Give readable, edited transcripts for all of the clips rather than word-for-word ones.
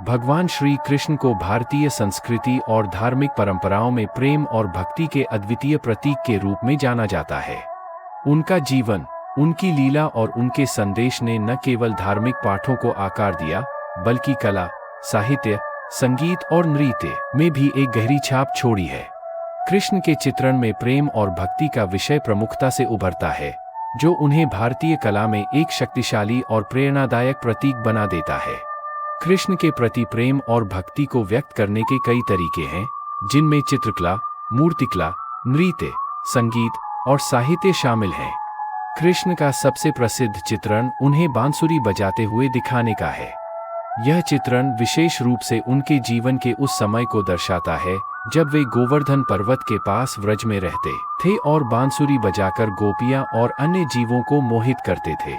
भगवान श्री कृष्ण को भारतीय संस्कृति और धार्मिक परंपराओं में प्रेम और भक्ति के अद्वितीय प्रतीक के रूप में जाना जाता है। उनका जीवन, उनकी लीला और उनके संदेश ने न केवल धार्मिक पाठों को आकार दिया, बल्कि कला, साहित्य, संगीत और नृत्य में भी एक गहरी छाप छोड़ी है। कृष्ण के चित्रण में प्रेम और भक्ति का विषय प्रमुखता से उभरता है, जो उन्हें भारतीय कला में एक शक्तिशाली और प्रेरणादायक प्रतीक बना देता है। कृष्ण के प्रति प्रेम और भक्ति को व्यक्त करने के कई तरीके हैं, जिनमें चित्रकला, मूर्तिकला, नृत्य, संगीत और साहित्य शामिल हैं। कृष्ण का सबसे प्रसिद्ध चित्रण उन्हें बांसुरी बजाते हुए दिखाने का है। यह चित्रण विशेष रूप से उनके जीवन के उस समय को दर्शाता है जब वे गोवर्धन पर्वत के पास व्रज में रहते थे और बांसुरी बजाकर गोपियां और अन्य जीवों को मोहित करते थे।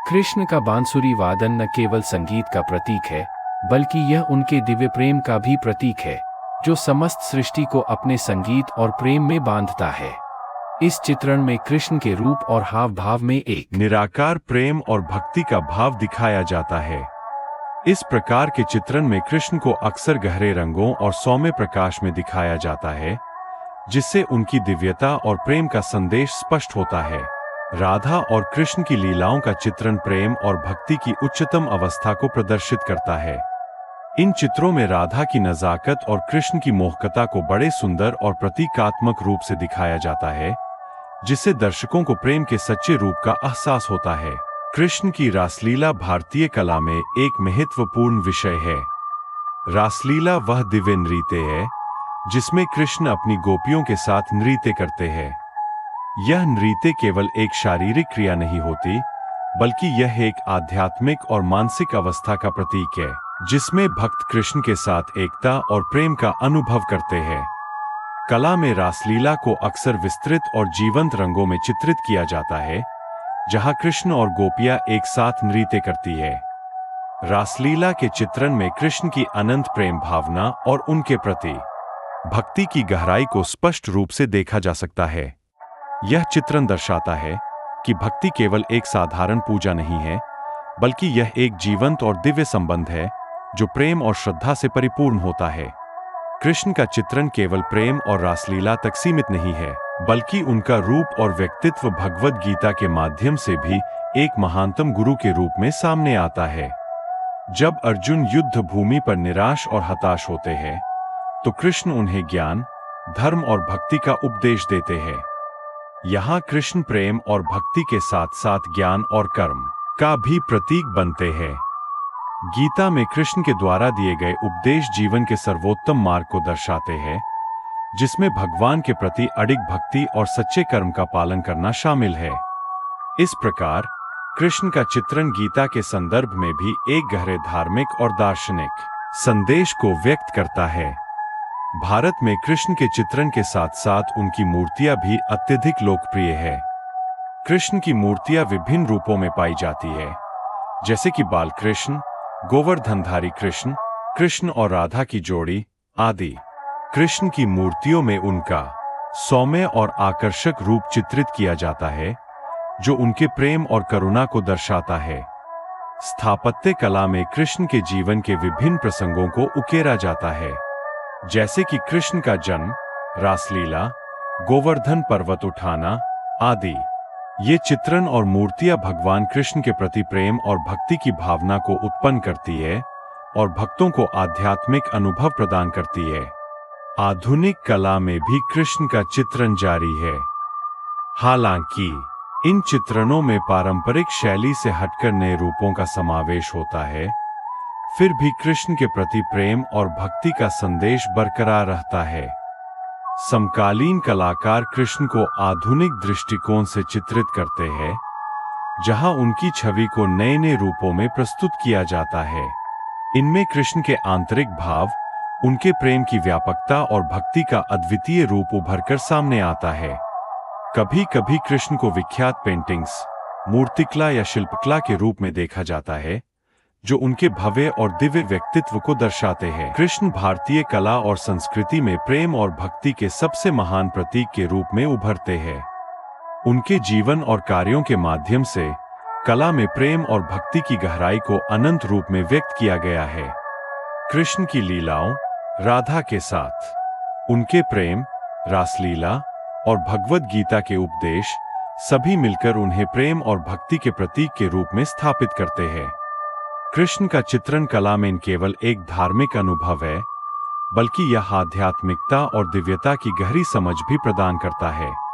कृष्ण का बांसुरी वादन न केवल संगीत का प्रतीक है, बल्कि यह उनके दिव्य प्रेम का भी प्रतीक है, जो समस्त सृष्टि को अपने संगीत और प्रेम में बांधता है। इस चित्रण में कृष्ण के रूप और हाव भाव में एक निराकार प्रेम और भक्ति का भाव दिखाया जाता है। इस प्रकार के चित्रण में कृष्ण को अक्सर गहरे रंगों और सौम्य प्रकाश में दिखाया जाता है, जिससे उनकी दिव्यता और प्रेम का संदेश स्पष्ट होता है। राधा और कृष्ण की लीलाओं का चित्रण प्रेम और भक्ति की उच्चतम अवस्था को प्रदर्शित करता है। इन चित्रों में राधा की नज़ाकत और कृष्ण की मोहकता को बड़े सुंदर और प्रतीकात्मक रूप से दिखाया जाता है, जिससे दर्शकों को प्रेम के सच्चे रूप का एहसास होता है। कृष्ण की रासलीला भारतीय कला में एक महत्वपूर्ण विषय है। रासलीला वह दिव्य नृत्य है जिसमें कृष्ण अपनी गोपियों के साथ नृत्य करते हैं। यह नृत्य केवल एक शारीरिक क्रिया नहीं होती, बल्कि यह एक आध्यात्मिक और मानसिक अवस्था का प्रतीक है, जिसमें भक्त कृष्ण के साथ एकता और प्रेम का अनुभव करते हैं। कला में रासलीला को अक्सर विस्तृत और जीवंत रंगों में चित्रित किया जाता है, जहां कृष्ण और गोपियां एक साथ नृत्य करती है। रासलीला के चित्रण में कृष्ण की अनंत प्रेम भावना और उनके प्रति भक्ति की गहराई को स्पष्ट रूप से देखा जा सकता है। यह चित्रण दर्शाता है कि भक्ति केवल एक साधारण पूजा नहीं है, बल्कि यह एक जीवंत और दिव्य संबंध है जो प्रेम और श्रद्धा से परिपूर्ण होता है। कृष्ण का चित्रण केवल प्रेम और रासलीला तक सीमित नहीं है, बल्कि उनका रूप और व्यक्तित्व भगवद गीता के माध्यम से भी एक महानतम गुरु के रूप में सामने आता है। जब अर्जुन युद्ध भूमि पर निराश और हताश होते हैं, तो कृष्ण उन्हें ज्ञान, धर्म और भक्ति का उपदेश देते हैं। यहाँ कृष्ण प्रेम और भक्ति के साथ साथ ज्ञान और कर्म का भी प्रतीक बनते हैं। गीता में कृष्ण के द्वारा दिए गए उपदेश जीवन के सर्वोत्तम मार्ग को दर्शाते हैं, जिसमें भगवान के प्रति अडिग भक्ति और सच्चे कर्म का पालन करना शामिल है। इस प्रकार कृष्ण का चित्रण गीता के संदर्भ में भी एक गहरे धार्मिक और दार्शनिक संदेश को व्यक्त करता है। भारत में कृष्ण के चित्रण के साथ साथ उनकी मूर्तियां भी अत्यधिक लोकप्रिय है। कृष्ण की मूर्तियां विभिन्न रूपों में पाई जाती है, जैसे कि बाल कृष्ण, गोवर्धनधारी कृष्ण, कृष्ण और राधा की जोड़ी आदि। कृष्ण की मूर्तियों में उनका सौम्य और आकर्षक रूप चित्रित किया जाता है, जो उनके प्रेम और करुणा को दर्शाता है। स्थापत्य कला में कृष्ण के जीवन के विभिन्न प्रसंगों को उकेरा जाता है, जैसे कि कृष्ण का जन्म, रासलीला, गोवर्धन पर्वत उठाना आदि। ये चित्रण और मूर्तियां भगवान कृष्ण के प्रति प्रेम और भक्ति की भावना को उत्पन्न करती है और भक्तों को आध्यात्मिक अनुभव प्रदान करती है। आधुनिक कला में भी कृष्ण का चित्रण जारी है। हालांकि इन चित्रणों में पारंपरिक शैली से हटकर नए रूपों का समावेश होता है, फिर भी कृष्ण के प्रति प्रेम और भक्ति का संदेश बरकरार रहता है। समकालीन कलाकार कृष्ण को आधुनिक दृष्टिकोण से चित्रित करते हैं, जहां उनकी छवि को नए नए रूपों में प्रस्तुत किया जाता है। इनमें कृष्ण के आंतरिक भाव, उनके प्रेम की व्यापकता और भक्ति का अद्वितीय रूप उभरकर सामने आता है। कभी कभी कृष्ण को विख्यात पेंटिंग्स, मूर्तिकला या शिल्पकला के रूप में देखा जाता है, जो उनके भव्य और दिव्य व्यक्तित्व को दर्शाते हैं। कृष्ण भारतीय कला और संस्कृति में प्रेम और भक्ति के सबसे महान प्रतीक के रूप में उभरते हैं। उनके जीवन और कार्यों के माध्यम से कला में प्रेम और भक्ति की गहराई को अनंत रूप में व्यक्त किया गया है। कृष्ण की लीलाओं, राधा के साथ उनके प्रेम, रासलीला और भगवद गीता के उपदेश सभी मिलकर उन्हें प्रेम और भक्ति के प्रतीक के रूप में स्थापित करते हैं। कृष्ण का चित्रण कला में न केवल एक धार्मिक अनुभव है, बल्कि यह आध्यात्मिकता और दिव्यता की गहरी समझ भी प्रदान करता है।